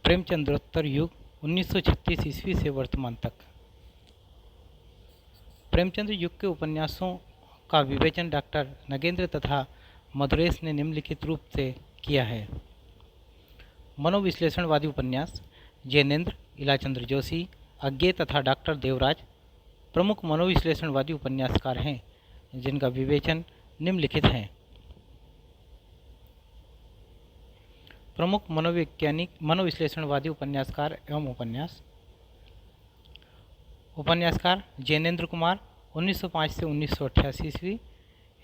प्रेमचंद्रोत्तर युग 1936 ईस्वी से वर्तमान तक। प्रेमचंद्र युग के उपन्यासों का विवेचन डॉक्टर नगेंद्र तथा मधुरेश ने निम्नलिखित रूप से किया है। मनोविश्लेषणवादी उपन्यास जैनेन्द्र, इलाचंद्र जोशी, अज्ञे तथा डॉक्टर देवराज प्रमुख मनोविश्लेषणवादी उपन्यासकार हैं, जिनका विवेचन निम्नलिखित हैं। प्रमुख मनोवैज्ञानिक मनोविश्लेषणवादी उपन्यासकार एवं उपन्यासकार जैनेन्द्र कुमार 1905 से 1988 ईस्वी।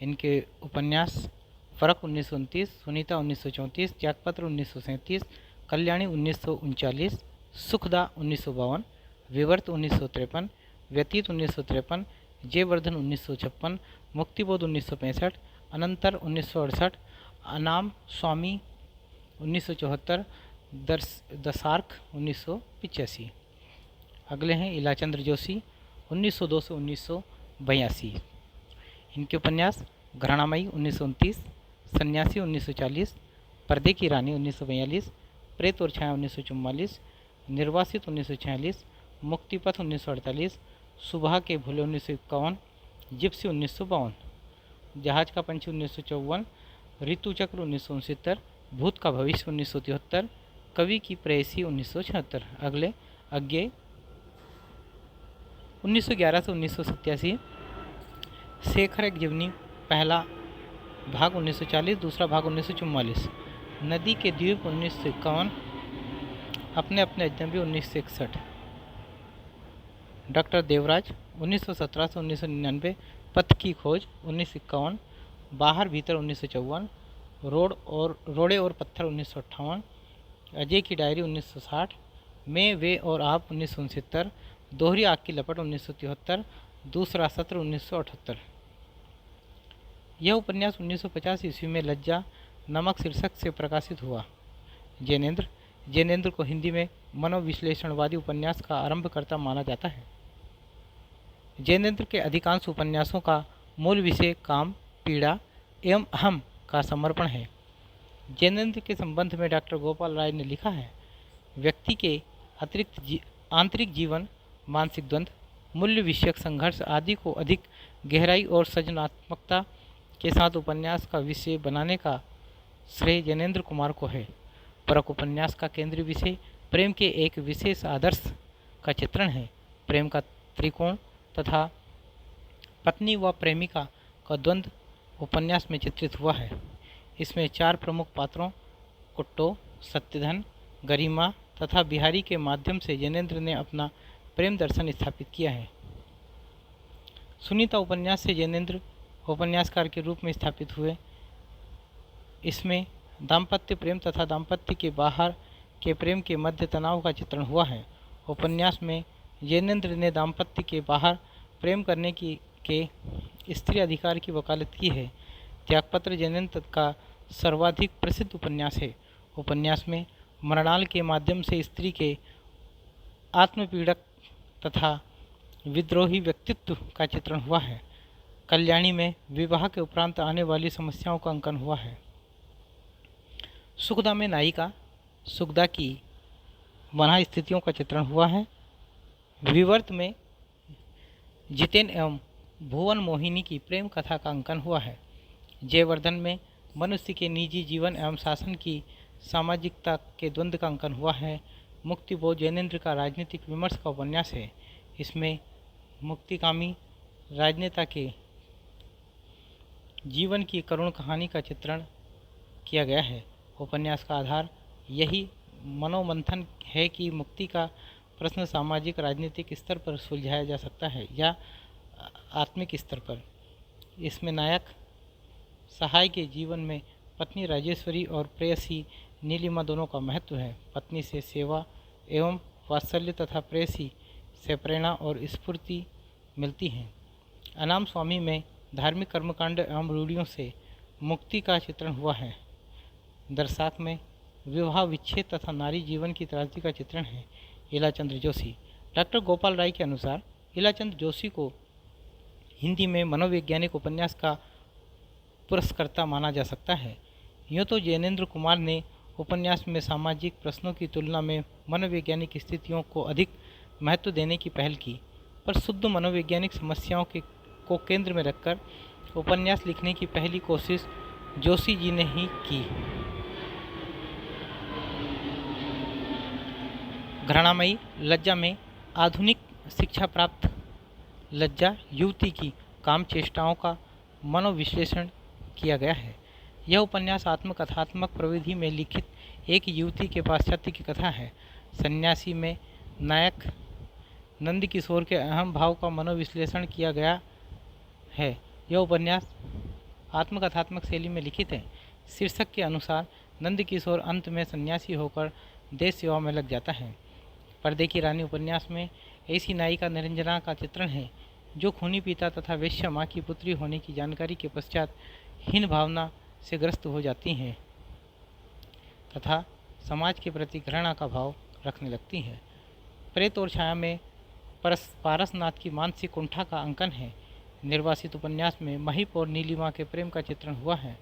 इनके उपन्यास फर्क 1929, सुनीता 1934, त्यागपत्र 1937, कल्याणी 1939, सुखदा 1952, विवर्त 1953, व्यतीत 1953, जयवर्धन 1956, मुक्तिबोध 1965, अनंतर 1968, अनाम स्वामी 1974, दसार्क 1985। अगले हैं इलाचंद्र जोशी 1902 से 1982। इनके उपन्यास घराणामयी 1929, सन्यासी 1940, पर्दे की रानी 1942, प्रेत और छाया 1944, निर्वासित 1946, मुक्तिपथ 1948, सुबह के भूले 1951, जिप्सी 1952, जहाज का पंछी 1954, ऋतुचक्र 1969, भूत का भविष्य 1973, कवि की प्रेयसी 1976। अगले अज्ञे 1911 से 1987, शेखर एक जीवनी पहला भाग 1940, दूसरा भाग 1944, नदी के द्वीप 1951, अपने अपने अजनबी 1961, डॉक्टर देवराज 1917 से 1999, पथ की खोज 1951, बाहर भीतर 1954, रोड़े और पत्थर 1958, अजय की डायरी 1960, मैं वे और आप 1969, दोहरी आग की लपट 1973, दूसरा सत्र 1978। यह उपन्यास 1950 ईस्वी में लज्जा नमक शीर्षक से प्रकाशित हुआ। जैनेन्द्र को हिंदी में मनोविश्लेषणवादी उपन्यास का आरंभकर्ता माना जाता है। जैनेन्द्र के अधिकांश उपन्यासों का मूल विषय काम, पीड़ा एवं अहम का समर्पण है। जैनेन्द्र के संबंध में डॉक्टर गोपाल राय ने लिखा है, व्यक्ति के अतिरिक्त आंतरिक जीवन, मानसिक द्वंद्व, मूल्य विषयक संघर्ष आदि को अधिक गहराई और सृजनात्मकता के साथ उपन्यास का विषय बनाने का श्रेय जैनेन्द्र कुमार को है। परक उपन्यास का केंद्रीय विषय प्रेम के एक विशेष आदर्श का चित्रण है। प्रेम का त्रिकोण तथा पत्नी व प्रेमिका का द्वंद्व उपन्यास में चित्रित हुआ है। इसमें 4 प्रमुख पात्रों कुट्टो, सत्यधन, गरिमा तथा बिहारी के माध्यम से जैनेन्द्र ने अपना प्रेम दर्शन स्थापित किया है। सुनीता उपन्यास से जैनेन्द्र उपन्यासकार के रूप में स्थापित हुए। इसमें दाम्पत्य प्रेम तथा दाम्पत्य के बाहर के प्रेम के मध्य तनाव का चित्रण हुआ है। उपन्यास में जैनेन्द्र ने दाम्पत्य के बाहर प्रेम करने के स्त्री अधिकार की वकालत की है। त्यागपत्र जैनेन्द्र का सर्वाधिक प्रसिद्ध उपन्यास है। उपन्यास में मृणाल के माध्यम से स्त्री के आत्मपीड़क तथा विद्रोही व्यक्तित्व का चित्रण हुआ है। कल्याणी में विवाह के उपरांत आने वाली समस्याओं का अंकन हुआ है। सुखदा में नायिका सुखदा की वनाह स्थितियों का चित्रण हुआ है। विवर्त में जितेन एवं भुवन मोहिनी की प्रेम कथा का अंकन हुआ है। जयवर्धन में मनुष्य के निजी जीवन एवं शासन की सामाजिकता के द्वंद्व का अंकन हुआ है। मुक्तिबोध जैनेन्द्र का राजनीतिक विमर्श का उपन्यास है। इसमें मुक्तिकामी राजनेता के जीवन की करुण कहानी का चित्रण किया गया है। उपन्यास का आधार यही मनोमंथन है कि मुक्ति का प्रश्न सामाजिक राजनीतिक स्तर पर सुलझाया जा सकता है या आत्मिक स्तर पर। इसमें नायक सहाय के जीवन में पत्नी राजेश्वरी और प्रेयसी नीलिमा दोनों का महत्व है। पत्नी से सेवा एवं वात्सल्य तथा प्रेयसी से प्रेरणा और स्फूर्ति मिलती है। अनाम स्वामी में धार्मिक कर्मकांड एवं रूढ़ियों से मुक्ति का चित्रण हुआ है। दर्शाक में विवाह विच्छेद तथा नारी जीवन की त्रासदी का चित्रण है। इलाचंद्र जोशी डॉक्टर गोपाल राय के अनुसार इलाचंद्र जोशी को हिंदी में मनोवैज्ञानिक उपन्यास का पुरस्कर्ता माना जा सकता है। यूँ तो जैनेन्द्र कुमार ने उपन्यास में सामाजिक प्रश्नों की तुलना में मनोवैज्ञानिक स्थितियों को अधिक महत्व देने की पहल की, पर शुद्ध मनोवैज्ञानिक समस्याओं को केंद्र में रखकर उपन्यास लिखने की पहली कोशिश जोशी जी ने ही की। घृणामयी लज्जा में आधुनिक शिक्षा प्राप्त लज्जा युवती की काम चेष्टाओं का मनोविश्लेषण किया गया है। यह उपन्यास आत्मकथात्मक प्रविधि में लिखित एक युवती के पाश्चात्य की कथा है। सन्यासी में नायक नंदकिशोर के अहम भाव का मनोविश्लेषण किया गया है। यह उपन्यास आत्मकथात्मक शैली में लिखित है। शीर्षक के अनुसार नंदकिशोर अंत में सन्यासी होकर देश सेवा में लग जाता है। पर्दे की रानी उपन्यास में ऐसी नायिका निरंजना का चित्रण है जो खूनी पिता तथा वेश्या माँ की पुत्री होने की जानकारी के पश्चात हीन भावना से ग्रस्त हो जाती हैं तथा समाज के प्रति घृणा का भाव रखने लगती हैं। प्रेत और छाया में पारसनाथ की मानसिक कुंठा का अंकन है। निर्वासित उपन्यास में महिप और नीलिमा के प्रेम का चित्रण हुआ है।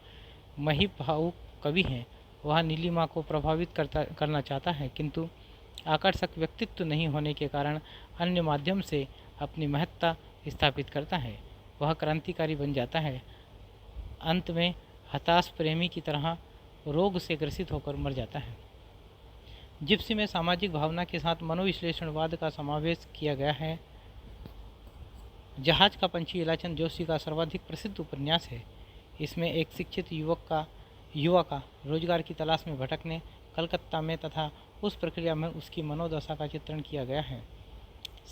महिप भावुक कवि हैं। वह नीलिमा को प्रभावित करना चाहता है, किंतु आकर्षक व्यक्तित्व नहीं होने के कारण अन्य माध्यम से अपनी महत्ता स्थापित करता है। वह क्रांतिकारी बन जाता है। अंत में हताश प्रेमी की तरह रोग से ग्रसित होकर मर जाता है। जिप्सी में सामाजिक भावना के साथ मनोविश्लेषणवाद का समावेश किया गया है। जहाज का पंछी इलाचंद जोशी का सर्वाधिक प्रसिद्ध उपन्यास है। इसमें एक शिक्षित युवा का रोजगार की तलाश में भटकने कलकत्ता में तथा उस प्रक्रिया में उसकी मनोदशा का चित्रण किया गया है।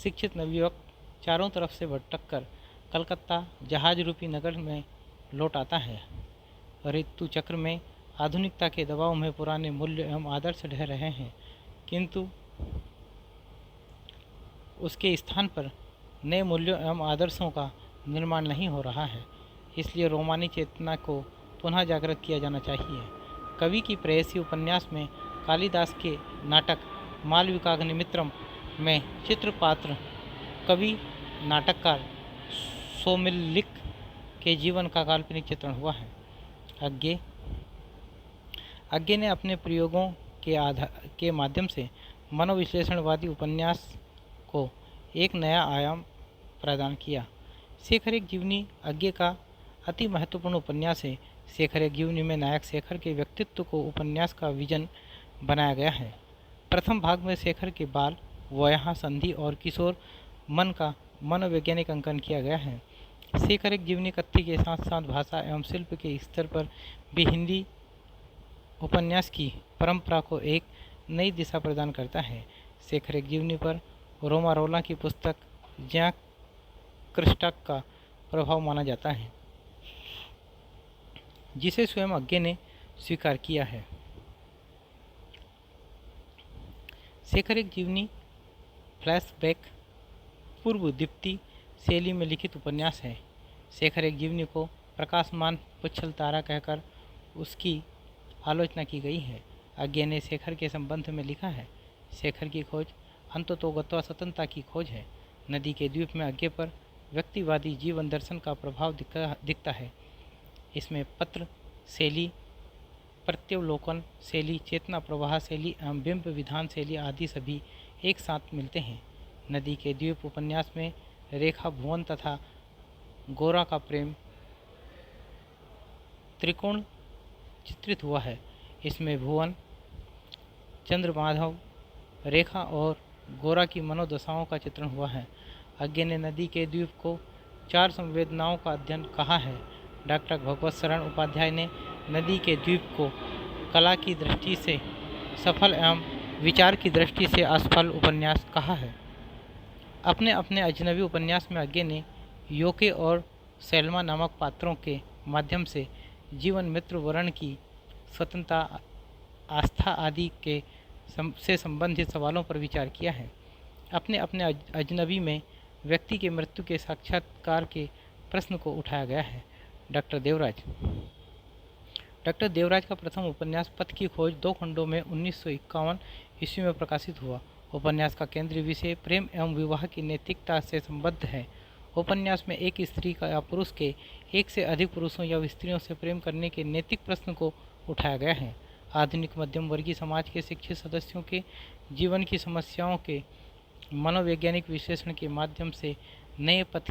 शिक्षित नवयुवक चारों तरफ से भटककर कलकत्ता जहाज रूपी नगर में लौट आता है। ऋतु चक्र में आधुनिकता के दबाव में पुराने मूल्य एवं आदर्श ढह रहे हैं, किंतु उसके स्थान पर नए मूल्यों एवं आदर्शों का निर्माण नहीं हो रहा है। इसलिए रोमानी चेतना को पुनः जागृत किया जाना चाहिए। कवि की प्रेयसी उपन्यास में कालिदास के नाटक मालविकाग्निमित्रम में चित्रपात्र कवि नाटककार सोमिल्लिक के जीवन का काल्पनिक चित्रण हुआ है। अज्ञे ने अपने प्रयोगों के माध्यम से मनोविश्लेषणवादी उपन्यास को एक नया आयाम प्रदान किया। शेखर एक जीवनी अज्ञे का अति महत्वपूर्ण उपन्यास है। शेखर एक जीवनी में नायक शेखर के व्यक्तित्व को उपन्यास का विजन बनाया गया है। प्रथम भाग में शेखर के बाल वयहा संधि और किशोर मन का मनोवैज्ञानिक अंकन किया गया है। शेखर एक जीवनी कथ्य के साथ साथ भाषा एवं शिल्प के स्तर पर भी हिंदी उपन्यास की परंपरा को एक नई दिशा प्रदान करता है। शेखर एक जीवनी पर रोमा रोला की पुस्तक जैक क्रिस्टक का प्रभाव माना जाता है, जिसे स्वयं अज्ञे ने स्वीकार किया है। शेखर एक जीवनी फ्लैशबैक पूर्व दीप्ति शैली में लिखित उपन्यास है। शेखर एक जीवनी को प्रकाशमान पुच्छल तारा कहकर उसकी आलोचना की गई है। अज्ञे ने शेखर के संबंध में लिखा है, शेखर की खोज अंततोगत्वा स्वतंत्रता की खोज है। नदी के द्वीप में अज्ञे पर व्यक्तिवादी जीवन दर्शन का प्रभाव दिखता है। इसमें पत्र शैली, प्रत्यवलोकन शैली, चेतना प्रवाह शैली एवं बिंब विधान शैली आदि सभी एक साथ मिलते हैं। नदी के द्वीप उपन्यास में रेखा भुवन तथा गोरा का प्रेम त्रिकोण चित्रित हुआ है। इसमें भुवन, चंद्रमाधव, रेखा और गोरा की मनोदशाओं का चित्रण हुआ है। अज्ञे ने नदी के द्वीप को 4 संवेदनाओं का अध्ययन कहा है। डॉक्टर भगवत शरण उपाध्याय ने नदी के द्वीप को कला की दृष्टि से सफल एवं विचार की दृष्टि से असफल उपन्यास कहा है। अपने अपने अजनबी उपन्यास में अज्ञे ने योके और सैल्मा नामक पात्रों के माध्यम से जीवन मित्र वर्ण की स्वतंत्रता, आस्था आदि से संबंधित सवालों पर विचार किया है। अपने अपने अजनबी में व्यक्ति के मृत्यु के साक्षात्कार के प्रश्न को उठाया गया है। डॉक्टर देवराज का प्रथम उपन्यास पथ की खोज 2 खंडों में 1951 ईस्वी में प्रकाशित हुआ। उपन्यास का केंद्रीय विषय प्रेम एवं विवाह की नैतिकता से संबद्ध है। उपन्यास में एक स्त्री का या पुरुष के एक से अधिक पुरुषों या स्त्रियों से प्रेम करने के नैतिक प्रश्न को उठाया गया है। आधुनिक मध्यम वर्गीय समाज के शिक्षित सदस्यों के जीवन की समस्याओं के मनोवैज्ञानिक विश्लेषण के माध्यम से नए पथ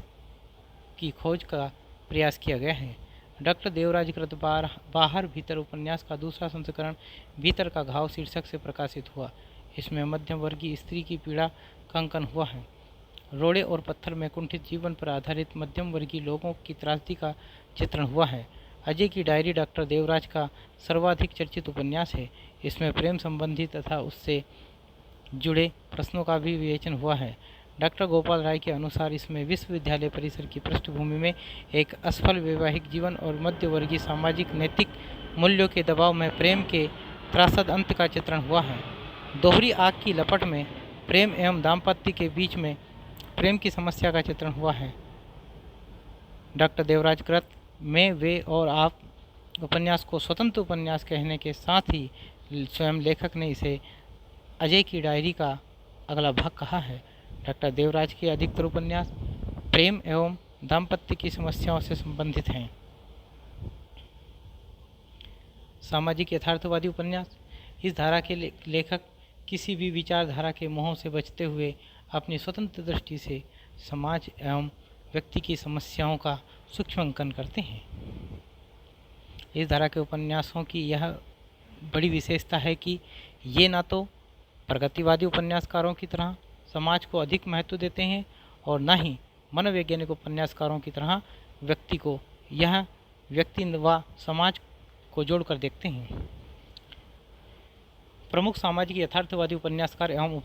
की खोज का प्रयास किया गया है। डॉक्टर देवराज कृत बाहर भीतर उपन्यास का दूसरा संस्करण भीतर का घाव शीर्षक से प्रकाशित हुआ। इसमें मध्यम वर्गीय स्त्री की पीड़ा का अंकन हुआ है। रोड़े और पत्थर में कुंठित जीवन पर आधारित मध्यम वर्गीय लोगों की त्रासदी का चित्रण हुआ है। अजय की डायरी डॉक्टर देवराज का सर्वाधिक चर्चित उपन्यास है। इसमें प्रेम संबंधी तथा उससे जुड़े प्रश्नों का भी विवेचन हुआ है। डॉक्टर गोपाल राय के अनुसार इसमें विश्वविद्यालय परिसर की पृष्ठभूमि में एक असफल वैवाहिक जीवन और मध्यवर्गीय सामाजिक नैतिक मूल्यों के दबाव में प्रेम के त्रासद अंत का चित्रण हुआ है। दोहरी आग की लपट में प्रेम एवं दाम्पत्य के बीच में प्रेम की समस्या का चित्रण हुआ है। डॉक्टर देवराज कृत में वे और आप उपन्यास को स्वतंत्र उपन्यास कहने के साथ ही स्वयं लेखक ने इसे अजय की डायरी का अगला भाग कहा है। डॉक्टर देवराज के अधिकतर उपन्यास प्रेम एवं दाम्पत्य की समस्याओं से संबंधित हैं। सामाजिक यथार्थवादी उपन्यास। इस धारा के लेखक किसी भी विचारधारा के मोहों से बचते हुए अपनी स्वतंत्र दृष्टि से समाज एवं व्यक्ति की समस्याओं का सूक्ष्म अंकन करते हैं। इस धारा के उपन्यासों की यह बड़ी विशेषता है कि ये ना तो प्रगतिवादी उपन्यासकारों की तरह समाज को अधिक महत्व देते हैं और न ही मनोवैज्ञानिक उपन्यासकारों की तरह व्यक्ति व समाज को जोड़कर देखते हैं। प्रमुख सामाजिक यथार्थवादी उपन्यासकार एवं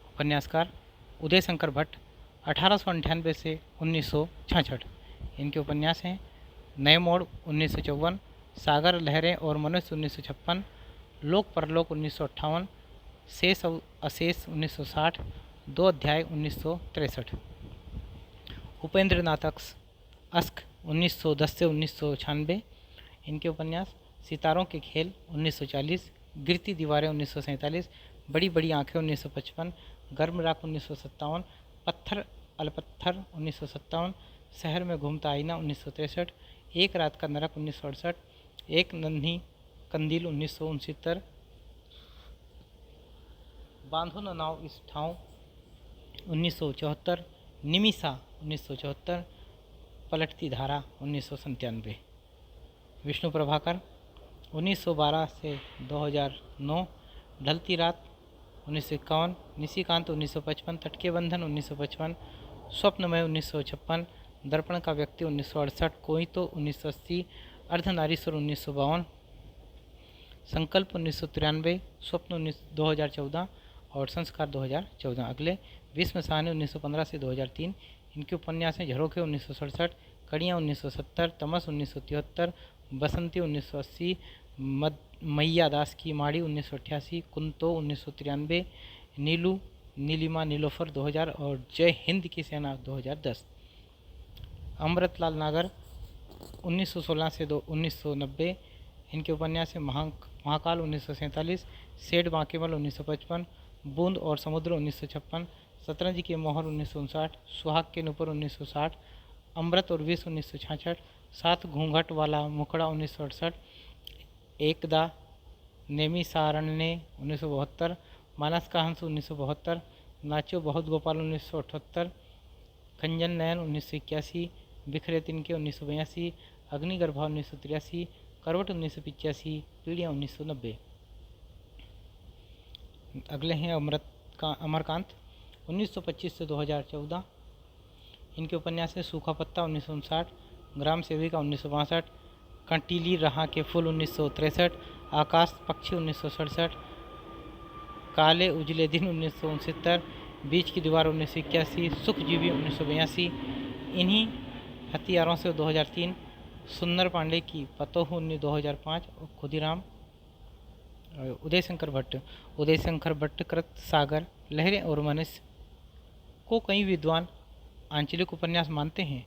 उपन्यासकार उदय शंकर भट्ट 1898 से 1966। इनके उपन्यास हैं नए मोड़ 1954, सागर लहरें और मनुष्य 1956, लोक परलोक 1958, शेष अशेष 1960, 2 अध्याय 1963। उपेंद्र नाथ अस्क 1910 से 1996। इनके उपन्यास सितारों के खेल 1940, गिरती दीवारें 1947, बड़ी बड़ी आंखें 1955, गर्म राख 1957, पत्थर अलपत्थर 1957, शहर में घूमता आईना 1963, एक रात का नरक 1968, एक नन्ही कंदील 1969, बांधो न नाव इस ठाव 1974, निमिषा 1974, पलटती धारा 1997। विष्णु प्रभाकर 1912 से 2009, ढलती रात 1951, निशिकांत 1955, तटके बंधन 1955, स्वप्नमय 1956, दर्पण का व्यक्ति 1968, कोईतो 1980, अर्धनारीश्वर 1952, संकल्प 1993, स्वप्न 2014 और संस्कार 2014। अगले विश्व साहनी 1915 से 2003। इनके उपन्यास हैं झरोखे 1967, कड़ियाँ 1970, तमस 1973, बसंती 1980, मैया दास की माड़ी 1988, कुंतो 1993, नीलू नीलिमा नीलोफर 2000 और जय हिंद की सेना 2010। अमृतलाल नागर 1916 से 1990। इनके उपन्यास हैं महाकाल 1947, सेठ बांकेमल 1955, बूंद और समुद्र 1956, शतरंज के मोहर 1959, सुहाग के नुपुर 1960, अमृत और विष 1966, सात घूंघट वाला मुखड़ा 1968, एकदा नेमी सारण्य 1972, मानस का हंस 1972, नाचो बहुत गोपाल 1978, खंजन नयन 1981, बिखरे तिनके 1982, अग्निगर्भा 1983, करवट 1985, पीढ़ियाँ 1990। अगले हैं अमरकांत 1925 से 2014। इनके उपन्यास है सूखा पत्ता 1959, ग्राम सेविका 1962, कंटीली रहा के फूल 1963, आकाश पक्षी 1967, काले उजले दिन 1969, बीच की दीवार 1981, सुखजीवी 1982। इन्हीं हथियारों से 2003, सुंदर पांडे की पतोह 2005 और खुदीराम। उदय शंकर भट्ट कृत सागर लहरें और मनुष्य को कई विद्वान आंचलिक उपन्यास मानते हैं।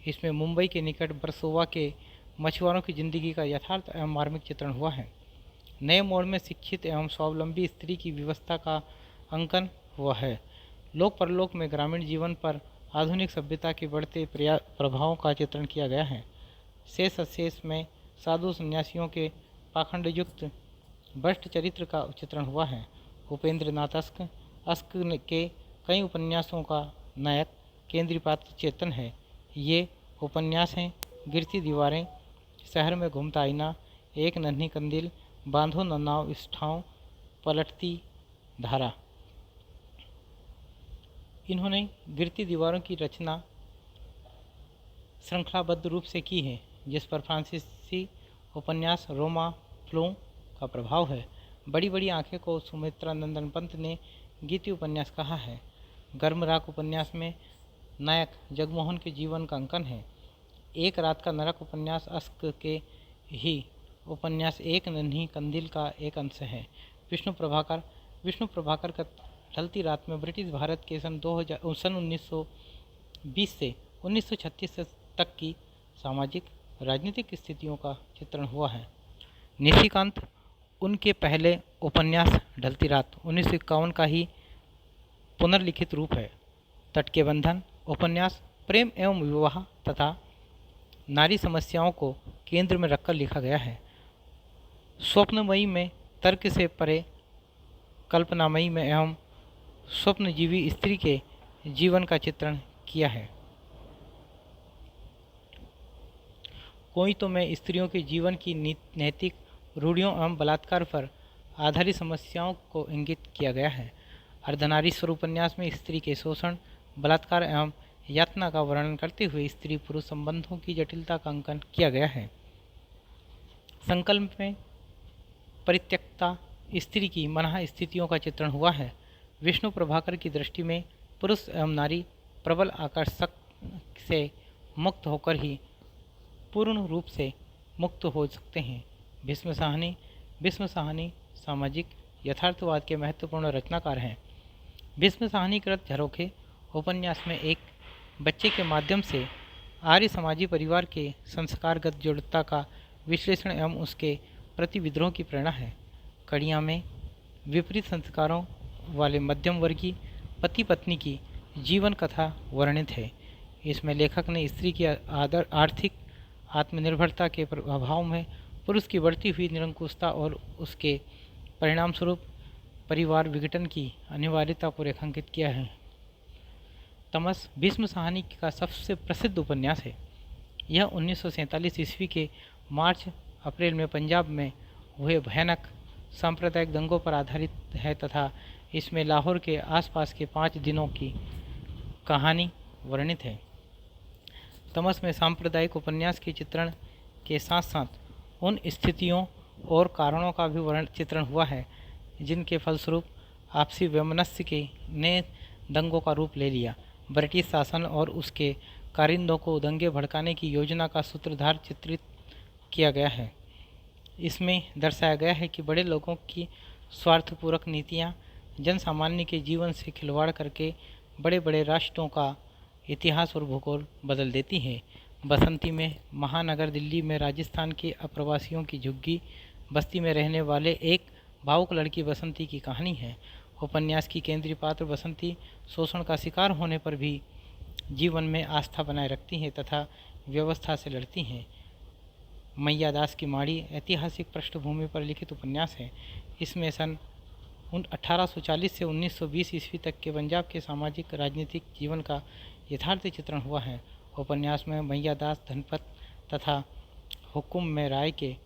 इसमें मुंबई के निकट बरसोवा के मछुआरों की जिंदगी का यथार्थ एवं मार्मिक चित्रण हुआ है। नए मोड़ में शिक्षित एवं स्वावलंबी स्त्री की व्यवस्था का अंकन हुआ है। लोक परलोक में ग्रामीण जीवन पर आधुनिक सभ्यता के बढ़ते प्रभावों का चित्रण किया गया है। शेष अशेष में साधु सन्यासियों के पाखंड युक्त भ्रष्ट चरित्र का चित्रण हुआ है। उपेंद्र नाथ अस्क के कई उपन्यासों का नायक केंद्रीय पात्र चेतन है। ये उपन्यास हैं गिरती दीवारें, शहर में घूमता आईना, एक नन्ही कंदील, बांधो न नाव इस ठाव, पलटती धारा। इन्होंने गिरती दीवारों की रचना श्रृंखलाबद्ध रूप से की है, जिस पर फ्रांसीसी उपन्यास रोमा फ्लो का प्रभाव है। बड़ी बड़ी आंखें को सुमित्रा नंदन पंत ने गीति उपन्यास कहा है। गर्म राख उपन्यास में नायक जगमोहन के जीवन का अंकन है। एक रात का नरक उपन्यास अस्क के ही उपन्यास एक नन्ही कंदील का एक अंश है। विष्णु प्रभाकर का ढलती रात में ब्रिटिश भारत के सन 1920 से 1936 तक की सामाजिक राजनीतिक स्थितियों का चित्रण हुआ है। निशिकांत उनके पहले उपन्यास ढलती रात 1951 का ही पुनर्लिखित रूप है। तट के बंधन उपन्यास प्रेम एवं विवाह तथा नारी समस्याओं को केंद्र में रखकर लिखा गया है। स्वप्नमयी में तर्क से परे कल्पनामयी में एवं स्वप्नजीवी स्त्री के जीवन का चित्रण किया है। कोई तो में स्त्रियों के जीवन की नैतिक रूढ़ियों एवं बलात्कार पर आधारित समस्याओं को इंगित किया गया है। अर्धनारीश्वर उपन्यास में स्त्री के शोषण, बलात्कार एवं यातना का वर्णन करते हुए स्त्री पुरुष संबंधों की जटिलता का अंकन किया गया है। संकल्प में परित्यक्ता स्त्री की मनः स्थितियों का चित्रण हुआ है। विष्णु प्रभाकर की दृष्टि में पुरुष एवं नारी प्रबल आकर्षक से मुक्त होकर ही पूर्ण रूप से मुक्त हो सकते हैं। भीष्म साहनी सामाजिक यथार्थवाद के महत्वपूर्ण रचनाकार हैं। भीष्म साहनीकृत झरोखे उपन्यास में एक बच्चे के माध्यम से आर्य समाजी परिवार के संस्कारगत जड़ता का विश्लेषण एवं उसके प्रति विद्रोह की प्रेरणा है। कड़ियाँ में विपरीत संस्कारों वाले मध्यम वर्गीय पति पत्नी की जीवन कथा वर्णित है। इसमें लेखक ने स्त्री की आर्थिक आत्मनिर्भरता के प्रभाव में पुरुष की बढ़ती हुई निरंकुशता और उसके परिणामस्वरूप परिवार विघटन की अनिवार्यता को रेखांकित किया है। तमस भीष्म साहनी का सबसे प्रसिद्ध उपन्यास है। यह 1947 ईस्वी के मार्च अप्रैल में पंजाब में हुए भयानक सांप्रदायिक दंगों पर आधारित है तथा इसमें लाहौर के आसपास के 5 दिनों की कहानी वर्णित है। तमस में सांप्रदायिक उपन्यास के चित्रण के साथ साथ उन स्थितियों और कारणों का भी चित्रण हुआ है जिनके फलस्वरूप आपसी वैमनस्य के ने दंगों का रूप ले लिया। ब्रिटिश शासन और उसके कारिंदों को दंगे भड़काने की योजना का सूत्रधार चित्रित किया गया है। इसमें दर्शाया गया है कि बड़े लोगों की स्वार्थपूर्वक नीतियाँ जन सामान्य के जीवन से खिलवाड़ करके बड़े बड़े राष्ट्रों का इतिहास और भूगोल बदल देती है। बसंती में महानगर दिल्ली में राजस्थान के अप्रवासियों की झुग्गी बस्ती में रहने वाले एक भावुक लड़की बसंती की कहानी है। उपन्यास की केंद्रीय पात्र बसंती शोषण का शिकार होने पर भी जीवन में आस्था बनाए रखती हैं तथा व्यवस्था से लड़ती हैं। मैया दास की माड़ी ऐतिहासिक पृष्ठभूमि पर लिखित उपन्यास है। इसमें सन 1840 से 1920 ईस्वी तक के पंजाब के सामाजिक राजनीतिक जीवन का यथार्थ चित्रण हुआ है। उपन्यास में मैया दास धनपत तथा हुकुम में राय के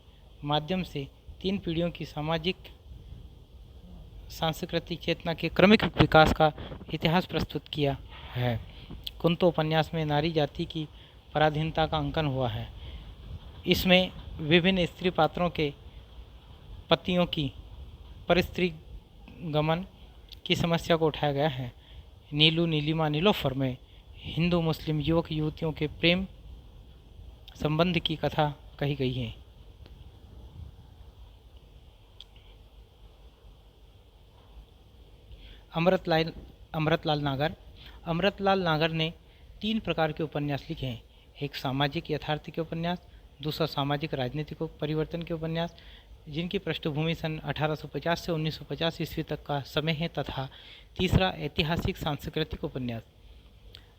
माध्यम से 3 पीढ़ियों की सामाजिक सांस्कृतिक चेतना के क्रमिक विकास का इतिहास प्रस्तुत किया है। कुंतो उपन्यास में नारी जाति की पराधीनता का अंकन हुआ है। इसमें विभिन्न स्त्री पात्रों के पतियों की परिस्त्री गमन की समस्या को उठाया गया है। नीलू नीलिमा नीलोफर में हिंदू मुस्लिम युवक युवतियों के प्रेम संबंध की कथा कही गई है। अमृतलाल नागर ने 3 प्रकार के उपन्यास लिखे हैं। एक सामाजिक यथार्थ के उपन्यास, दूसरा सामाजिक राजनीतिक परिवर्तन के उपन्यास जिनकी पृष्ठभूमि सन 1850 से 1950 ईस्वी तक का समय है तथा तीसरा ऐतिहासिक सांस्कृतिक उपन्यास।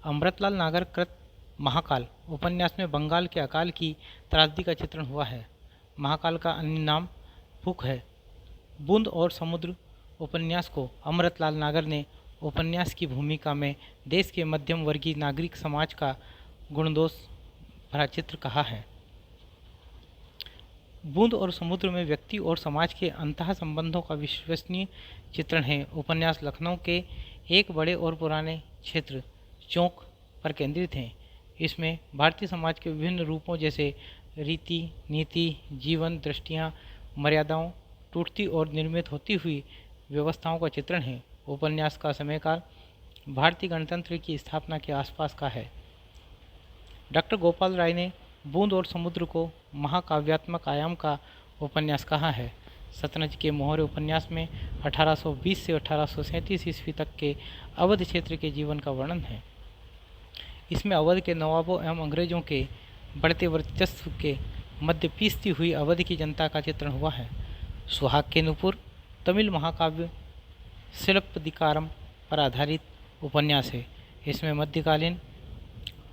अमृतलाल नागर कृत महाकाल उपन्यास में बंगाल के अकाल की त्रासदी का चित्रण हुआ है। महाकाल का अन्य नाम भूख है। बूंद और समुद्र उपन्यास को अमृतलाल नागर ने उपन्यास की भूमिका में देश के मध्यम वर्गीय नागरिक समाज का गुणदोष भरा चित्र कहा है। बूंद और समुद्र में व्यक्ति और समाज के अंतः संबंधों का विश्वसनीय चित्रण है। उपन्यास लखनऊ के एक बड़े और पुराने क्षेत्र चौक पर केंद्रित है। इसमें भारतीय समाज के विभिन्न रूपों जैसे रीति नीति, जीवन दृष्टियाँ, मर्यादाओं, टूटती और निर्मित होती हुई व्यवस्थाओं का चित्रण है। उपन्यास का समयकाल भारतीय गणतंत्र की स्थापना के आसपास का है। डॉक्टर गोपाल राय ने बूंद और समुद्र को महाकाव्यात्मक आयाम का उपन्यास कहा है। सतलज के मोहरे उपन्यास में 1820 से 1837 ईस्वी तक के अवध क्षेत्र के जीवन का वर्णन है। इसमें अवध के नवाबों एवं अंग्रेजों के बढ़ते वर्चस्व के मध्य पीसती हुई अवध की जनता का चित्रण हुआ है। सुहाग के नूपुर तमिल महाकाव्य शिल्पदिकारम पर आधारित उपन्यास है। इसमें मध्यकालीन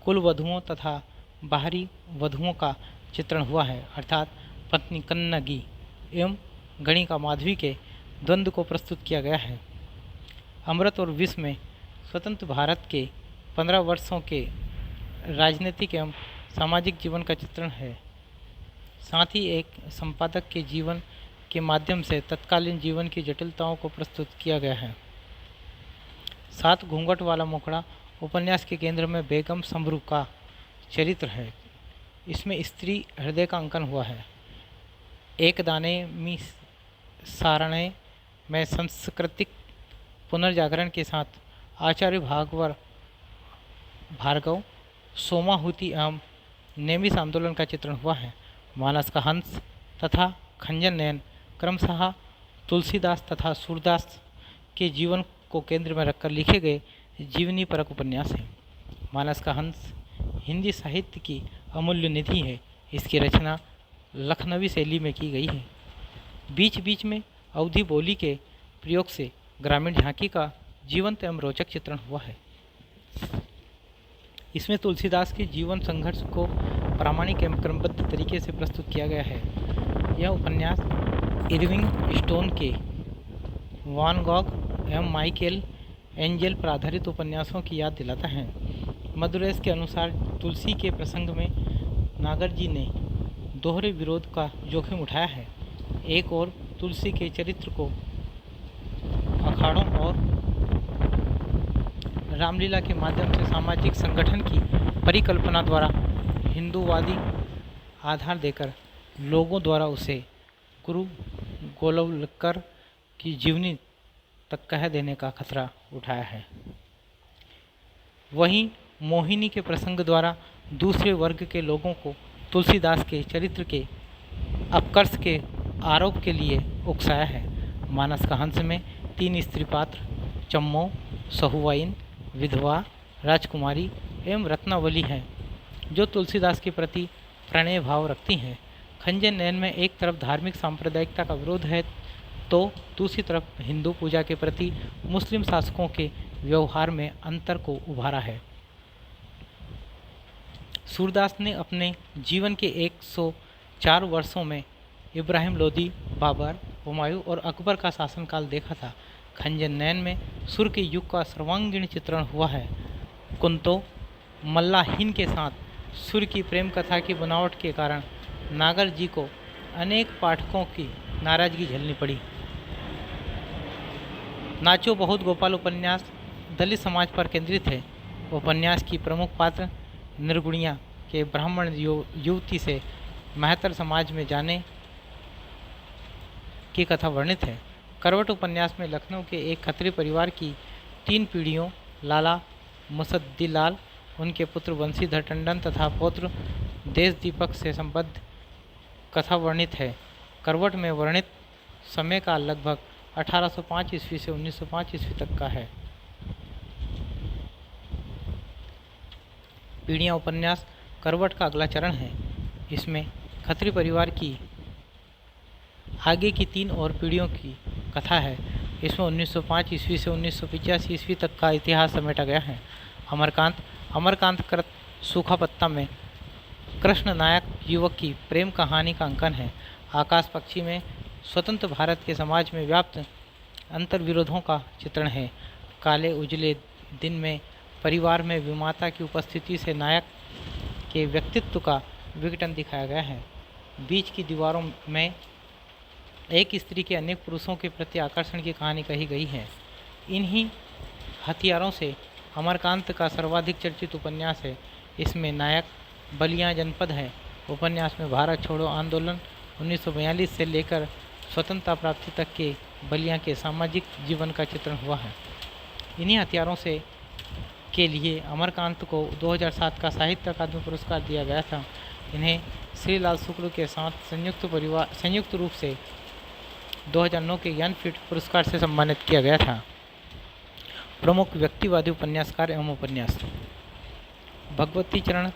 कुल वधुओं तथा बाहरी वधुओं का चित्रण हुआ है, अर्थात पत्नी कन्नगी एवं गणिका माधवी के द्वंद्व को प्रस्तुत किया गया है। अमृत और विष में स्वतंत्र भारत के 15 वर्षों के राजनीतिक एवं सामाजिक जीवन का चित्रण है। साथ ही एक संपादक के जीवन के माध्यम से तत्कालीन जीवन की जटिलताओं को प्रस्तुत किया गया है। 7 घूंघट वाला मुखड़ा उपन्यास के केंद्र में बेगम समरू का चरित्र है। इसमें स्त्री हृदय का अंकन हुआ है। एक दाने मी सारणे में सांस्कृतिक पुनर्जागरण के साथ आचार्य भार्गव सोमाहुति एवं नेमिष आंदोलन का चित्रण हुआ है। मानस का हंस तथा खंजन नयन क्रमशः तुलसीदास तथा सूरदास के जीवन को केंद्र में रखकर लिखे गए जीवनी परक उपन्यास हैं। मानस का हंस हिंदी साहित्य की अमूल्य निधि है। इसकी रचना लखनवी शैली में की गई है। बीच बीच में अवधी बोली के प्रयोग से ग्रामीण झांकी का जीवंत एवं रोचक चित्रण हुआ है। इसमें तुलसीदास के जीवन संघर्ष को प्रामाणिक एवं क्रमबद्ध तरीके से प्रस्तुत किया गया है। यह उपन्यास इरविंग स्टोन के वान गॉग एवं माइकेल एंजेल पर आधारित उपन्यासों की याद दिलाता है। मधुरेश के अनुसार तुलसी के प्रसंग में नागर जी ने दोहरे विरोध का जोखिम उठाया है। एक और तुलसी के चरित्र को अखाड़ों और रामलीला के माध्यम से सामाजिक संगठन की परिकल्पना द्वारा हिंदूवादी आधार देकर लोगों द्वारा उसे गुरु गोलवलकर की जीवनी तक कह देने का खतरा उठाया है। वहीं मोहिनी के प्रसंग द्वारा दूसरे वर्ग के लोगों को तुलसीदास के चरित्र के अपकर्ष के आरोप के लिए उकसाया है। मानस का हंस में 3 स्त्री पात्र चम्मो, सहुवाइन, विधवा, राजकुमारी एवं रत्नावली हैं जो तुलसीदास के प्रति प्रणय भाव रखती हैं। खंजन नयन में एक तरफ धार्मिक सांप्रदायिकता का विरोध है तो दूसरी तरफ हिंदू पूजा के प्रति मुस्लिम शासकों के व्यवहार में अंतर को उभारा है। सूरदास ने अपने जीवन के 104 वर्षों में इब्राहिम लोदी, बाबर, हुमायूं और अकबर का शासनकाल देखा था। खंजन नयन में सुर के युग का सर्वांगीण चित्रण हुआ है। कुंतो मल्लाहीन के साथ सुर की प्रेम कथा की बनावट के कारण नागर जी को अनेक पाठकों की नाराजगी झेलनी पड़ी। नाचो बहुत गोपाल उपन्यास दलित समाज पर केंद्रित है। उपन्यास की प्रमुख पात्र निर्गुणिया के ब्राह्मण युवती से महतर समाज में जाने की कथा वर्णित है। करवट उपन्यास में लखनऊ के एक खत्री परिवार की 3 पीढ़ियों लाला मुसद्दीलाल, उनके पुत्र बंशीधर टंडन तथा पौत्र देशदीपक से संबद्ध कथा वर्णित है। करवट में वर्णित समय का लगभग 1805 ईस्वी से 1905 ईस्वी तक का है। पीढ़ियाँ उपन्यास करवट का अगला चरण है। इसमें खत्री परिवार की आगे की 3 और पीढ़ियों की कथा है। इसमें 1905 ईस्वी से 1985 ईस्वी तक का इतिहास समेटा गया है। अमरकांत सूखा पत्ता में कृष्ण नायक युवक की प्रेम कहानी का अंकन है। आकाश पक्षी में स्वतंत्र भारत के समाज में व्याप्त अंतर्विरोधों का चित्रण है। काले उजले दिन में परिवार में विमाता की उपस्थिति से नायक के व्यक्तित्व का विघटन दिखाया गया है। बीच की दीवारों में एक स्त्री के अनेक पुरुषों के प्रति आकर्षण की कहानी कही गई है। इन्हीं हथियारों से अमरकांत का सर्वाधिक चर्चित उपन्यास है। इसमें नायक बलिया जनपद है। उपन्यास में भारत छोड़ो आंदोलन 1942 से लेकर स्वतंत्रता प्राप्ति तक के बलिया के सामाजिक जीवन का चित्रण हुआ है। इन्हीं हथियारों से के लिए अमरकांत को 2007 का साहित्य अकादमी पुरस्कार दिया गया था। इन्हें श्री लाल शुक्ल के साथ संयुक्त रूप से 2009 के ज्ञानपीठ पुरस्कार से सम्मानित किया गया था। प्रमुख व्यक्तिवादी उपन्यासकार एवं उपन्यास: भगवती चरण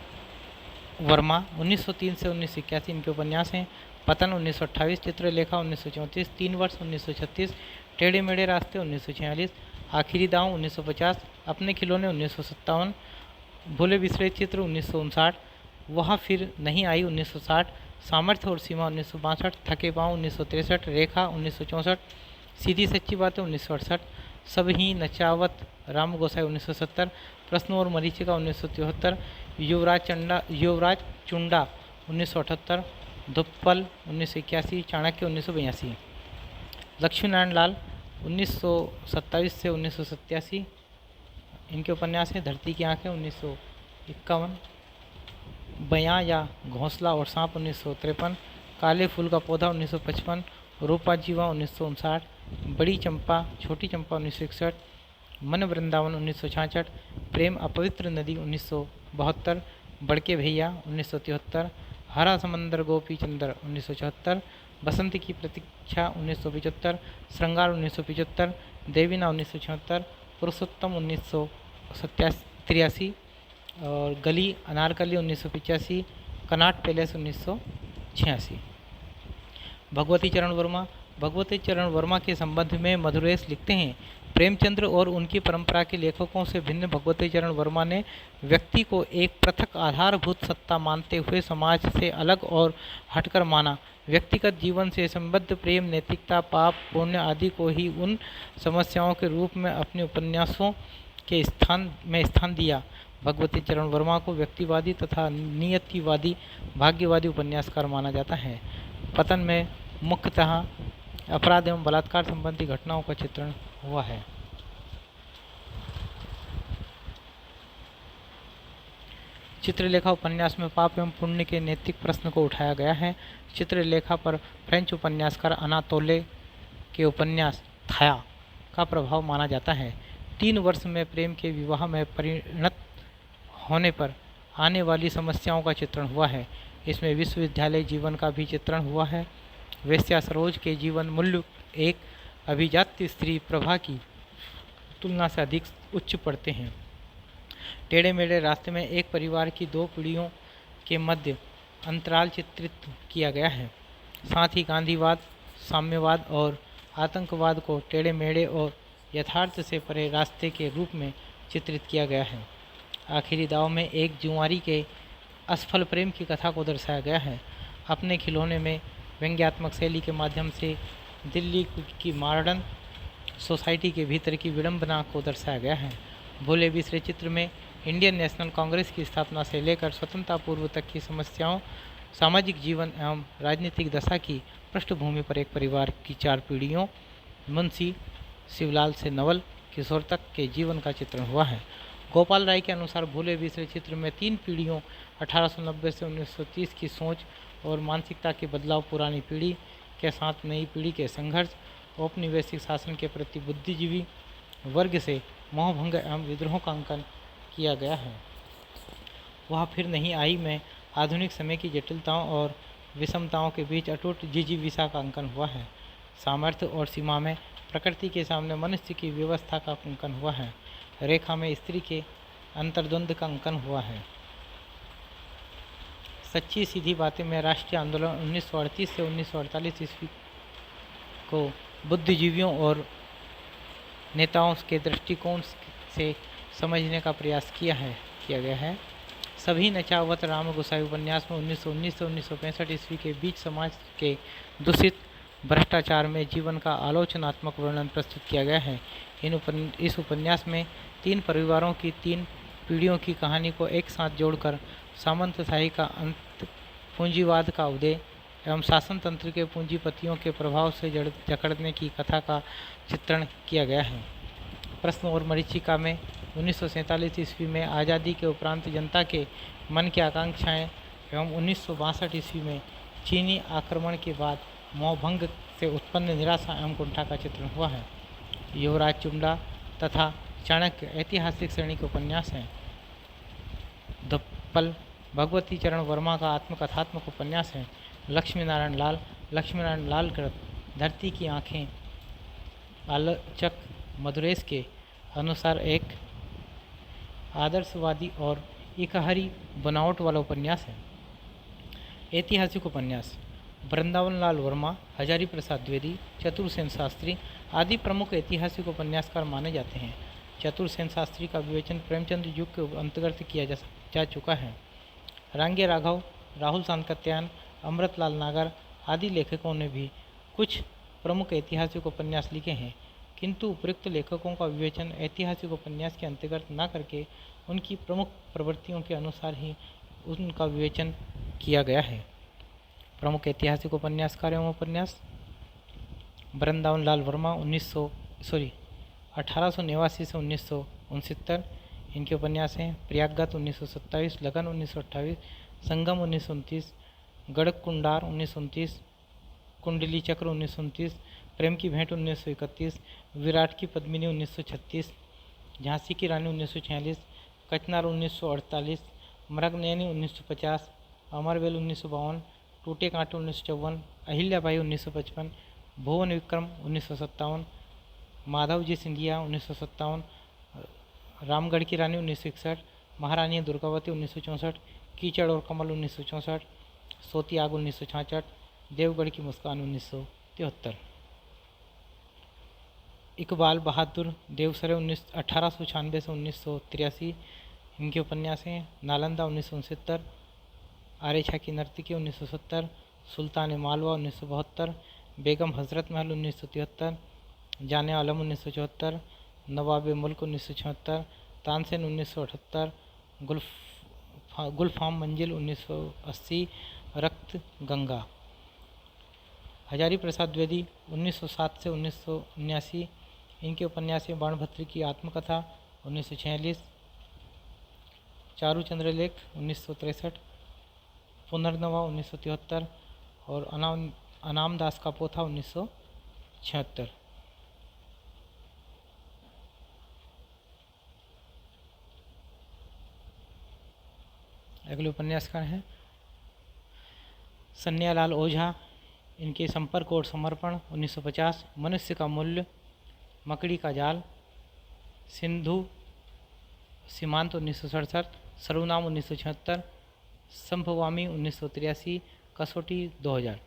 वर्मा 1903 से 1981 इनके उपन्यास हैं। पतन 1928, चित्रलेखा 1934, 3 वर्ष 1936, टेढ़े मेढ़े रास्ते 1946, आखिरी दांव 1950, अपने खिलौने 1957, भूले बिसरे चित्र 1959, वह फिर नहीं आई 1960, सामर्थ्य और सीमा 1962, थके पाँव 1963, रेखा 1964, सीधी सच्ची बातें 1968, सब ही नचावत राम गोसाई 1970, प्रश्न और मरीचिका 1973, युवराज चुंडा 1978, धुप्पल 1981, चाणक्य 1982, लक्ष्मीनारायण लाल 1927 से 1987 इनके उपन्यास हैं। धरती की आंखें 1951, बयां या घोंसला और सांप 1953, काले फूल का पौधा 1955, रूपा जीवा 1959, बड़ी चंपा छोटी चंपा 1961, मन वृंदावन 1966, प्रेम अपवित्र नदी 1972, बड़के भैया 1973, हरा समंदर गोपी चंद्र 1974, बसंत की प्रतीक्षा 1975, श्रृंगार 1975, देवीना 1976, पुरुषोत्तम 1983 और गली अनारकली 1985, कनाट पैलेस 1986। भगवती चरण वर्मा के संबंध में मधुरेश लिखते हैं, प्रेमचंद्र और उनकी परंपरा के लेखकों से भिन्न भगवती चरण वर्मा ने व्यक्ति को एक पृथक आधारभूत सत्ता मानते हुए समाज से अलग और हटकर माना। व्यक्तिगत जीवन से संबद्ध प्रेम, नैतिकता, पाप, पुण्य आदि को ही उन समस्याओं के रूप में अपने उपन्यासों के स्थान दिया। भगवती चरण वर्मा को व्यक्तिवादी तथा नियतिवादी, भाग्यवादी उपन्यासकार माना जाता है। पतन में मुख्यतः अपराध एवं बलात्कार संबंधी घटनाओं का चित्रण हुआ है। चित्रलेखा उपन्यास में पाप एवं पुण्य के नैतिक प्रश्न को उठाया गया है। चित्रलेखा पर फ्रेंच उपन्यासकार अनातोले के उपन्यास थाया का प्रभाव माना जाता है। 3 वर्ष में प्रेम के विवाह में परिणत होने पर आने वाली समस्याओं का चित्रण हुआ है। इसमें विश्वविद्यालय जीवन का भी चित्रण हुआ है। वेश्या सरोज के जीवन मूल्य एक अभिजात स्त्री प्रभा की तुलना से अधिक उच्च पड़ते हैं। टेढ़े मेढ़े रास्ते में एक परिवार की 2 पीढ़ियों के मध्य अंतराल चित्रित किया गया है। साथ ही गांधीवाद, साम्यवाद और आतंकवाद को टेढ़े मेढ़े और यथार्थ से परे रास्ते के रूप में चित्रित किया गया है। आखिरी दाव में एक जुआरी के असफल प्रेम की कथा को दर्शाया गया है। अपने खिलौने में व्यंग्यात्मक शैली के माध्यम से दिल्ली की मॉडर्न सोसाइटी के भीतर की विडंबना को दर्शाया गया है। भूले बिसरे चित्र में इंडियन नेशनल कांग्रेस की स्थापना से लेकर स्वतंत्रता पूर्व तक की समस्याओं, सामाजिक जीवन एवं राजनीतिक दशा की पृष्ठभूमि पर एक परिवार की 4 पीढ़ियों मुंशी शिवलाल से नवल किशोर तक के जीवन का चित्रण हुआ है। गोपाल राय के अनुसार भूले बिसरे चित्र में 3 पीढ़ियों 1890 से 1930 की सोच और मानसिकता के बदलाव, पुरानी पीढ़ी के साथ नई पीढ़ी के संघर्ष, औपनिवेशिक शासन के प्रति बुद्धिजीवी वर्ग से मोहभंग एवं विद्रोह का अंकन किया गया है। वह फिर नहीं आई में आधुनिक समय की जटिलताओं और विषमताओं के बीच अटूट जिजीविषा का अंकन हुआ है। सामर्थ्य और सीमा में प्रकृति के सामने मनुष्य की व्यवस्था का अंकन हुआ है। रेखा में स्त्री के अंतर्द्वंद का अंकन हुआ है। सच्ची सीधी बातें में राष्ट्रीय आंदोलन 1938 से 1948 ईस्वी को बुद्धिजीवियों और नेताओं के दृष्टिकोण से समझने का प्रयास किया गया है। सभी नचावत राम गोसाई उपन्यास में 1919 से 1965 ईस्वी के बीच समाज के दूषित भ्रष्टाचार में जीवन का आलोचनात्मक वर्णन प्रस्तुत किया गया है। इस उपन्यास में 3 परिवारों की 3 पीढ़ियों की कहानी को एक साथ जोड़कर सामंतशाही का अंत, पूंजीवाद का उदय एवं शासन तंत्र के पूंजीपतियों के प्रभाव से जकड़ने की कथा का चित्रण किया गया है। प्रश्न और मरीचिका में 1947 ईस्वी में आज़ादी के उपरांत जनता के मन की आकांक्षाएं एवं 1962 ईस्वी में चीनी आक्रमण के बाद मोहभंग से उत्पन्न निराशा एवं कुंठा का चित्रण हुआ है। युवराज चुंडा तथा चाणक्य ऐतिहासिक श्रेणी के उपन्यास हैं। धप्पल भगवती चरण वर्मा का आत्मकथात्मक उपन्यास है। लक्ष्मीनारायण लाल कृत धरती की आँखें आलोचक मधुरेश के अनुसार एक आदर्शवादी और इकहरी बनावट वाला उपन्यास है। ऐतिहासिक उपन्यास वृंदावन लाल वर्मा, हजारी प्रसाद द्विवेदी, चतुरसेन शास्त्री आदि प्रमुख ऐतिहासिक उपन्यासकार माने जाते हैं। चतुरसेन शास्त्री का विवेचन प्रेमचंद युग के अंतर्गत किया जा चुका है। रांगे राघव, राहुल सांकत्यायन, अमृतलाल नागर आदि लेखकों ने भी कुछ प्रमुख ऐतिहासिक उपन्यास लिखे हैं, किंतु उपयुक्त लेखकों का विवेचन ऐतिहासिक उपन्यास के अंतर्गत न करके उनकी प्रमुख प्रवृत्तियों के अनुसार ही उनका विवेचन किया गया है। प्रमुख ऐतिहासिक उपन्यासकार एवं उपन्यास वृंदावन लाल वर्मा 1889 से 1969, इनके उपन्यास हैं प्रयागत 1927, लगन 1928, संगम 1929, गढ़कुंडार 1929, कुंडली चक्र 1929, प्रेम की भेंट 1931, विराट की पद्मिनी 1936, झांसी की रानी 1946, कचनार 1948, मृगनयनी 1950, अमरवेल 1952, टूटे कांटे 1954, अहिल्याबाई 1955, भुवन विक्रम 1957, माधवजी सिंधिया 1957, रामगढ़ की रानी 1961, महारानी दुर्गावती 1964, कीचड़ और कमल 1964, सोती आग 1966, देवगढ़ की मुस्कान 1973। इकबाल बहादुर देवसरे 1896 से 1983, इनके उपन्यास हैं नालंदा 1969, आरेछा की नर्तकी 1970, सुल्तान मालवा 1972, बेगम हजरत महल 1973, जाने आलम 1974, नवाब मुल्क 1976, तानसेन 1978, गुलफाम मंजिल 1980, रक्त गंगा। हजारी प्रसाद द्विवेदी 1907 से 1979, इनके उपन्यास में बाणभद्र की आत्मकथा 1946, चारुचंद्र लेख 1963, पुनर्नवा 1973 और अनाम दास का पोथा 1976। अगले उपन्यासकार हैं सन्यालाल ओझा, इनके संपर्क और समर्पण 1950, मनुष्य का मूल्य, मकड़ी का जाल, सिंधु सीमांत 1967, सर्वनाम 1976, संभवामी 1983, कसौटी 2000।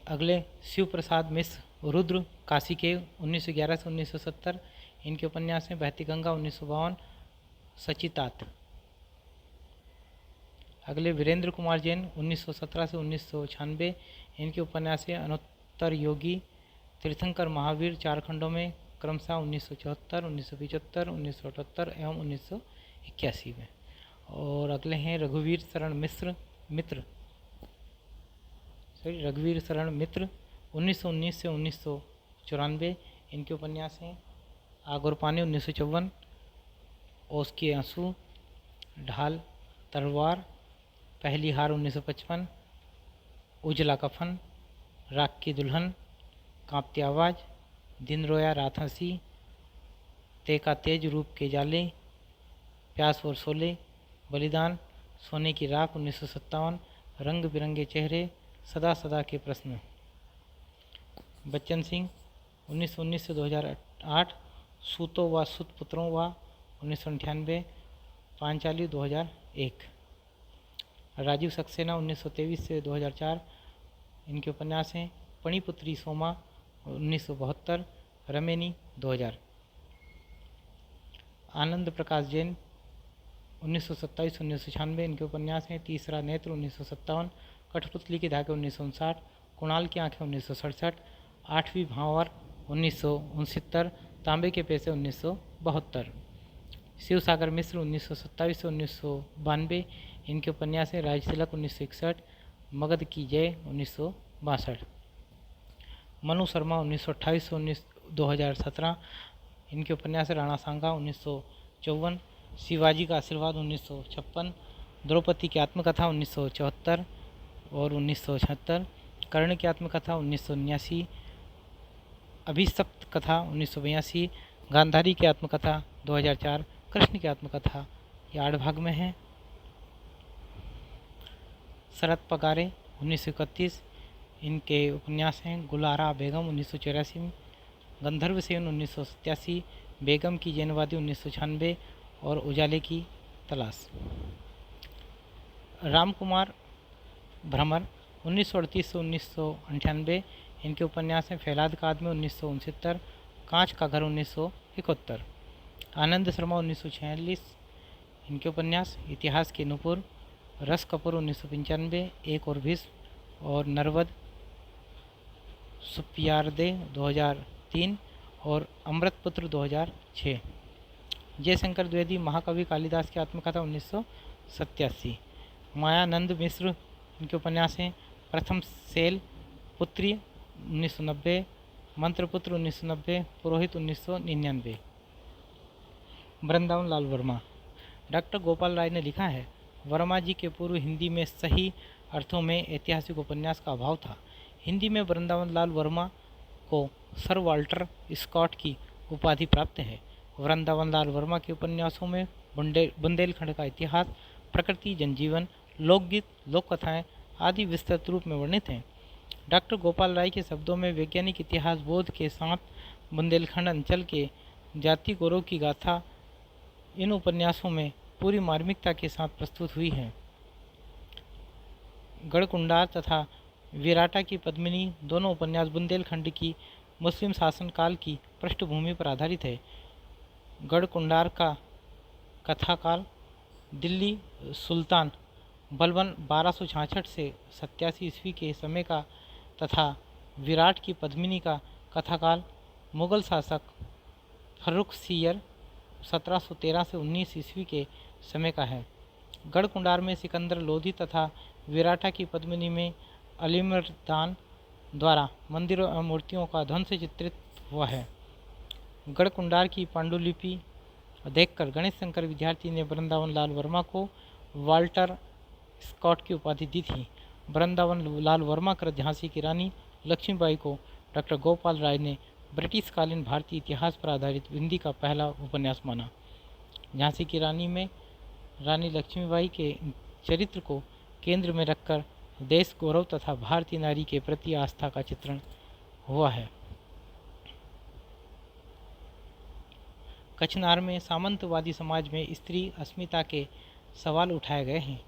अगले शिव प्रसाद मिश्र रुद्र काशिकेय 1911 से 1970, इनके उपन्यास हैं बहती गंगा 1952, सचितात। अगले वीरेंद्र कुमार जैन 1917 से 1996, इनके उपन्यास हैं अनुत्तर योगी, तीर्थंकर महावीर 4 खंडों में, क्रमशः 1974, 1975, 1978 एवं 1981 में। और अगले हैं रघुवीर शरण मित्र 1919 से 1994, इनके उपन्यास हैं आग और पानी 1954, ओस के आंसू, ढाल तलवार, पहली हार 1955, उजला कफन, राख की दुल्हन, कांपती आवाज़, दिन रोया रात हंसी, तेका तेज रूप के जाले, प्यास और शोले, बलिदान, सोने की राख 1957, रंग बिरंगे चेहरे, सदा सदा के प्रश्न। बच्चन सिंह 1919 से 2008, सूतो व सुतपुत्रों व 1998, पांचाली 2001। राजीव सक्सेना 1923 से 2004, इनके उपन्यास हैं पणिपुत्री सोमा 1972, रमेनी 2000। आनंद प्रकाश जैन 1927-1996 इनके उपन्यास हैं। तीसरा नेत्र 1957, कठपुतली के धागे 1959, कुणाल की आंखें 1967, आठवीं भांवर 1969, तांबे के पैसे 1972। शिव सागर मिश्र 1927 से 1992 इनके उपन्यास हैं। राजतिलक 1961, मगध की जय 1962। मनु शर्मा 1928 से 2017 इनके उपन्यास राणा सांगा 1954, शिवाजी का आशीर्वाद 1956, द्रौपदी की आत्मकथा 1974 और 1976, कर्ण की आत्मकथा 1979, अभिशप्त कथा 1982, गांधारी की आत्मकथा 2004, कृष्ण की आत्मकथा ये 8 भाग में है। शरद पगारे 1931 इनके उपन्यास हैं। गुलारा बेगम 1984 में, गंधर्व सेन 1987, बेगम की जैनवादी 1996 और उजाले की तलाश। राम कुमार भ्रमर 1938 से 1998 इनके उपन्यास हैं। फैलाद का आदमी 1969, कांच का घर 1971, आनंद शर्मा 1946 इनके उपन्यास। इतिहास के नुपुर, रस कपूर 1995, एक और भीष्म और नरवद, सुप्यारदे 2003 और अमृतपुत्र 2006। जयशंकर द्विवेदी महाकवि कालिदास की आत्मकथा 1987। मायानंद मिश्र इनके उपन्यास हैं। प्रथम सेल पुत्री 1990, मंत्रपुत्र 1990, पुरोहित 1999। वृंदावन लाल वर्मा। डॉक्टर गोपाल राय ने लिखा है, वर्मा जी के पूर्व हिंदी में सही अर्थों में ऐतिहासिक उपन्यास का अभाव था। हिंदी में वृंदावन लाल वर्मा को सर वाल्टर स्कॉट की उपाधि प्राप्त है। वृंदावन लाल वर्मा के उपन्यासों में बुंदेलखंड का इतिहास, प्रकृति, जनजीवन, लोकगीत, लोककथाएं आदि विस्तृत रूप में वर्णित हैं। डॉक्टर गोपाल राय के शब्दों में वैज्ञानिक इतिहास बोध के साथ बुंदेलखंड अंचल के जाति गौरव की गाथा इन उपन्यासों में पूरी मार्मिकता के साथ प्रस्तुत हुई है। गढ़कुंडार तथा विराटा की पद्मिनी दोनों उपन्यास बुंदेलखंड की मुस्लिम शासनकाल की पृष्ठभूमि पर आधारित है। गढ़कुंडार का कथाकाल दिल्ली सुल्तान बलबन 1266 से 87 ईस्वी के समय का तथा विराट की पद्मिनी का कथाकाल मुगल शासक फर्रुखसियर 1713 से 19 ईस्वी के समय का है। गढ़कुंडार में सिकंदर लोधी तथा विराटा की पद्मिनी में अलीमर्दान द्वारा मंदिरों एवं मूर्तियों का ध्वंस चित्रित हुआ है। गढ़कुंडार की पांडुलिपि देखकर गणेश शंकर विद्यार्थी ने वृंदावन लाल वर्मा को वाल्टर स्कॉट की उपाधि दी थी। वृंदावन लाल वर्मा कृत झांसी की रानी लक्ष्मीबाई को डॉक्टर गोपाल राय ने ब्रिटिशकालीन भारतीय इतिहास पर आधारित हिंदी का पहला उपन्यास माना। झांसी की रानी में रानी लक्ष्मीबाई के चरित्र को केंद्र में रखकर देश गौरव तथा भारतीय नारी के प्रति आस्था का चित्रण हुआ है। कचनार में सामंतवादी समाज में स्त्री अस्मिता के सवाल उठाए गए हैं।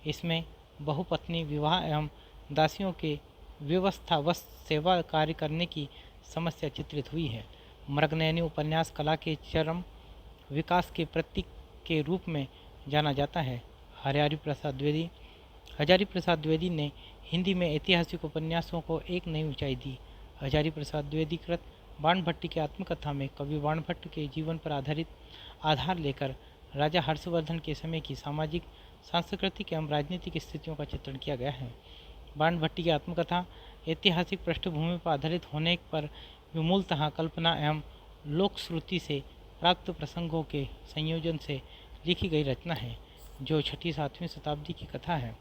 इसमें बहुपत्नी विवाह एवं दासियों के व्यवस्थावश सेवा कार्य करने की समस्या चित्रित हुई है। मृगनयनी उपन्यास कला के चरम विकास के प्रतीक के रूप में जाना जाता है। हजारी प्रसाद द्विवेदी ने हिंदी में ऐतिहासिक उपन्यासों को एक नई ऊंचाई दी। हजारी प्रसाद द्विवेदी कृत बाणभट्ट की आत्मकथा में कवि बाणभट्ट के जीवन पर आधार लेकर राजा हर्षवर्धन के समय की सामाजिक, सांस्कृतिक एवं राजनीतिक स्थितियों का चित्रण किया गया है। बाणभट्ट की आत्मकथा ऐतिहासिक पृष्ठभूमि पर आधारित होने पर मूलतः कल्पना एवं लोक श्रुति से प्राप्त प्रसंगों के संयोजन से लिखी गई रचना है, जो 6वीं-7वीं शताब्दी की कथा है।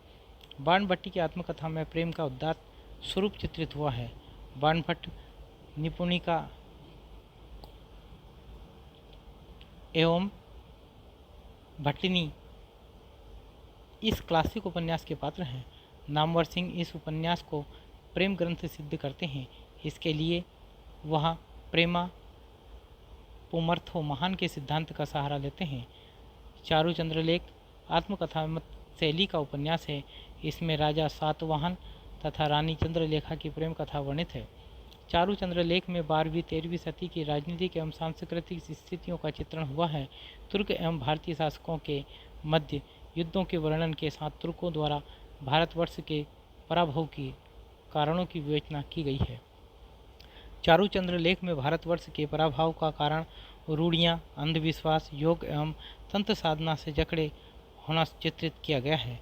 बाणभट्ट की आत्मकथा में प्रेम का उदात्त स्वरूप चित्रित हुआ है। बाणभट्ट निपुणिका एवं भट्टिनी इस क्लासिक उपन्यास के पात्र हैं। नामवर सिंह इस उपन्यास को प्रेम ग्रंथ सिद्ध करते हैं। इसके लिए वह प्रेमा पुमर्थो महान के सिद्धांत का सहारा लेते हैं। चारुचंद्रलेख आत्मकथा शैली का उपन्यास है। इसमें राजा सातवाहन तथा रानी चंद्रलेखा की प्रेम कथा वर्णित है। चारुचंद्रलेख में 12वीं-13वीं सदी की राजनीतिक एवं सांस्कृतिक स्थितियों का चित्रण हुआ है। तुर्क एवं भारतीय शासकों के मध्य युद्धों के वर्णन के साथ तुर्कों द्वारा भारतवर्ष के पराभव के कारणों की विवेचना की गई है। चारुचंद्र लेख में भारतवर्ष के पराभव का कारण रूढ़ियाँ, अंधविश्वास, योग एवं तंत्र साधना से जकड़े होना चित्रित किया गया है।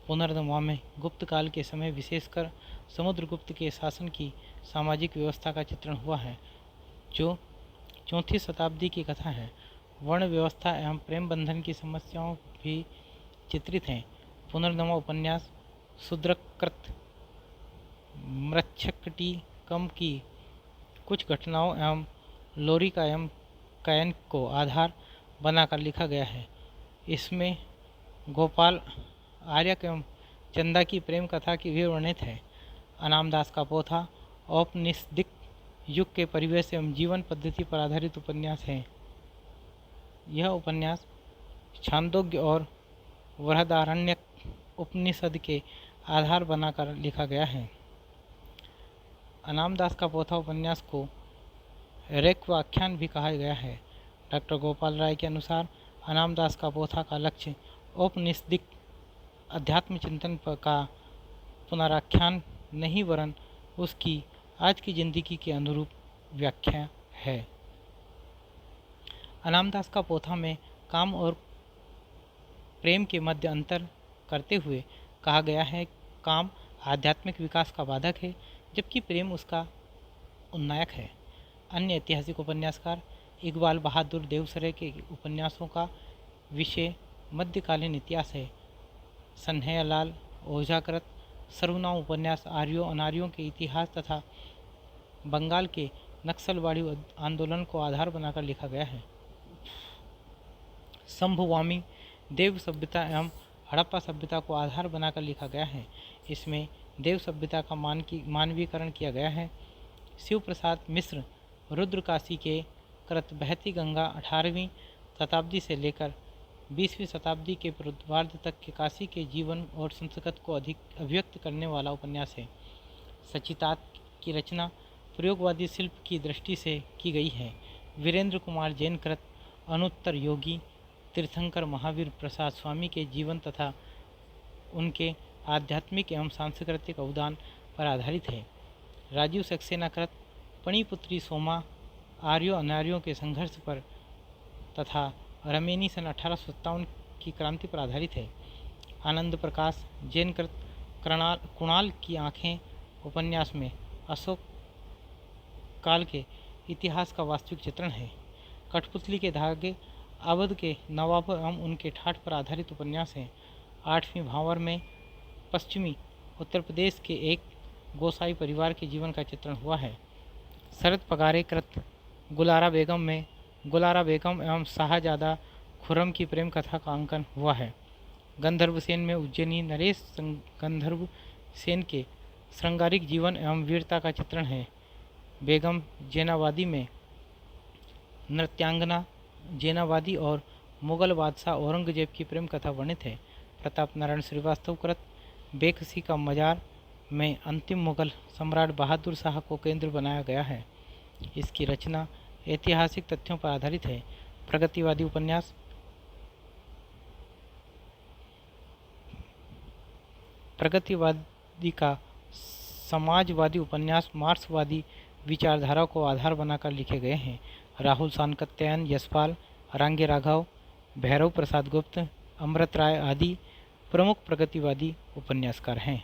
पुनर्नवा में गुप्त काल के समय विशेषकर समुद्रगुप्त के शासन की सामाजिक व्यवस्था का चित्रण हुआ है, जो 4वीं शताब्दी की कथा है। वर्ण व्यवस्था एवं प्रेम बंधन की समस्याओं भी चित्रित हैं। पुनर्नवा उपन्यास शूद्रकृत मृच्छकटिकम की कुछ घटनाओं एवं लोरिका एवं कैन को आधार बनाकर लिखा गया है। इसमें गोपाल आर्यक एवं चंदा की प्रेम कथा की भी वर्णित है। अनामदास का पोथा औपनिषदिक युग के परिवेश एवं जीवन पद्धति पर आधारित उपन्यास है। यह उपन्यास छांदोग्य और बृहदारण्यक उपनिषद के आधार बनाकर लिखा गया है। अनामदास का पोथा उपन्यास को ऋक्वाख्यान भी कहा गया है। डॉक्टर गोपाल राय के अनुसार अनामदास का पोथा का लक्ष्य औपनिषदिक अध्यात्म चिंतन का पुनराख्यान नहीं वरन उसकी आज की जिंदगी के अनुरूप व्याख्या है। अनामदास का पोथा में काम और प्रेम के मध्य अंतर करते हुए कहा गया है, काम आध्यात्मिक विकास का बाधक है जबकि प्रेम उसका उन्नायक है। अन्य ऐतिहासिक उपन्यासकार इकबाल बहादुर देवसरे के उपन्यासों का विषय मध्यकालीन इतिहास है। सन्हैयालाल ओझाकृत सर्वनाम उपन्यास आर्यों अनार्यों के इतिहास तथा बंगाल के नक्सलवाड़ी आंदोलन को आधार बनाकर लिखा गया है। शंभुवामी देव सभ्यता एवं हड़प्पा सभ्यता को आधार बनाकर लिखा गया है। इसमें देव सभ्यता का मानवीकरण किया गया है। शिव प्रसाद मिश्र रुद्रकाशी के कृत बहती गंगा 18वीं शताब्दी से लेकर 20वीं शताब्दी के पूर्वार्ध तक के काशी के जीवन और संस्कृति को अधिक अभिव्यक्त करने वाला उपन्यास है। सचितात की रचना प्रयोगवादी शिल्प की दृष्टि से की गई है। वीरेंद्र कुमार जैन कृत अनुत्तर योगी तीर्थंकर महावीर प्रसाद स्वामी के जीवन तथा उनके आध्यात्मिक एवं सांस्कृतिक अवदान पर आधारित है। राजीव सक्सेना कृत पणिपुत्री सोमा आर्यों अनार्यों के संघर्ष पर तथा रमेनी सन 1857 की क्रांति पर आधारित है। आनंद प्रकाश जैन कृत कुणाल की आँखें उपन्यास में अशोक काल के इतिहास का वास्तविक चित्रण है। कठपुतली के धागे अवध के नवाबों एवं उनके ठाठ पर आधारित उपन्यास है। 8वीं भावर में पश्चिमी उत्तर प्रदेश के एक गोसाई परिवार के जीवन का चित्रण हुआ है। शरद पगारे कृत गुलारा बेगम में गुलारा बेगम एवं शाहजादा खुर्रम की प्रेम कथा का अंकन हुआ है। गंधर्व सेन में उज्जैनी नरेश गंधर्व सेन के श्रृंगारिक जीवन एवं वीरता का चित्रण है। बेगम जैनावादी में नृत्यांगना जैनावादी और मुगल बादशाह औरंगजेब की प्रेम कथा वर्णित है। प्रताप नारायण श्रीवास्तव कृत बेकसी का मजार में अंतिम मुगल सम्राट बहादुर शाह को केंद्र बनाया गया है। इसकी रचना ऐतिहासिक तथ्यों पर आधारित है। प्रगतिवादी उपन्यास प्रगतिवादी का समाजवादी उपन्यास मार्क्सवादी विचारधारा को आधार बनाकर लिखे गए हैं। राहुल सानकत्यायन, यशपाल, रांगे राघव, भैरव प्रसाद गुप्त, अमृत राय आदि प्रमुख प्रगतिवादी उपन्यासकार हैं।